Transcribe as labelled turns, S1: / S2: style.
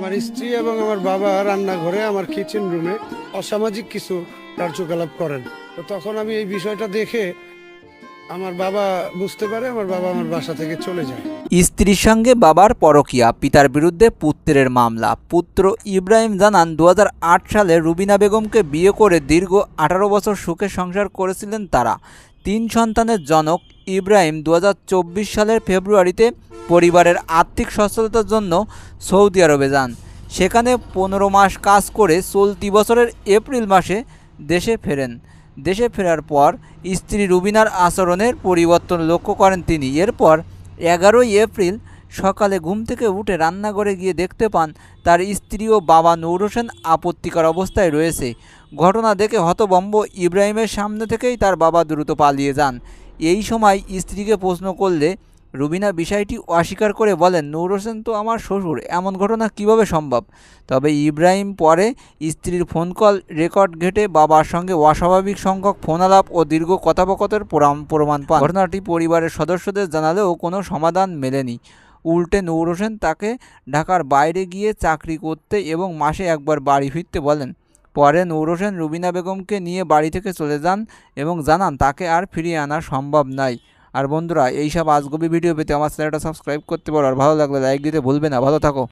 S1: আমার স্ত্রী এবং আমার বাবা রান্নাঘরে আমার কিচেন রুমে অসামাজিক কিছু কার্যকলাপ করেন। তো তখন আমি এই বিষয়টা দেখে আমার বাবা বুঝতে পারে, আমার বাবা আমার বাসা থেকে চলে যায়।
S2: স্ত্রীর সঙ্গে বাবার পরকীয়া, পিতার বিরুদ্ধে পুত্রের মামলা। পুত্র ইব্রাহিম জানান 2008 সালে রুবিনা বেগমকে বিয়ে করে দীর্ঘ 18 বছর সুখে সংসার করেছিলেন তারা। 3 সন্তানের জনক ইব্রাহিম 2024 সালের ফেব্রুয়ারিতে পরিবারের আর্থিক সচ্ছলতার জন্য সৌদি আরবে যান। সেখানে 15 মাস কাজ করে চলতি বছরের এপ্রিল মাসে দেশে ফেরেন। দেশে ফেরার পর স্ত্রী রুবিনার আচরণের পরিবর্তন লক্ষ্য করেন তিনি। এরপর 11 এপ্রিল সকালে ঘুম থেকে উঠে রান্নাঘরে গিয়ে দেখতে পান তার স্ত্রী ও বাবা নূর হোসেন আপত্তিকর অবস্থায় রয়েছে। ঘটনা দেখে হতভম্ব ইব্রাহিমের সামনে থেকেই তার বাবা দ্রুত পালিয়ে যান। এই সময় স্ত্রীকে প্রশ্ন করলে রুবিনা বিষয়টি অস্বীকার করে বলেন, নূর হোসেন তো আমার শ্বশুর, এমন ঘটনা কিভাবে সম্ভব? তবে ইব্রাহিম পরে স্ত্রীর ফোন কল রেকর্ড ঘেঁটে বাবার সঙ্গে অস্বাভাবিক সংখ্যক ফোনালাপ ও দীর্ঘ কথোপকথনের প্রমাণ পান। ঘটনাটি পরিবারের সদস্যদের জানালেও কোনো সমাধান মেলেনি। উল্টে নূর হোসেন তাকে ঢাকার বাইরে গিয়ে চাকরি করতে এবং মাসে একবার বাড়ি ফিরতে বলেন। পরে নূর হোসেন রুবিনা বেগমকে নিয়ে বাড়ি থেকে চলে যান এবং জানান তাকে আর ফিরিয়ে আনা সম্ভব নয়। আর বন্ধুরা, এইসব আজগুবি ভিডিও পেতে আমার চ্যানেলটা সাবস্ক্রাইব করতে পারো, আর ভালো লাগলে লাইক দিতে ভুলবে না। ভালো থাকো।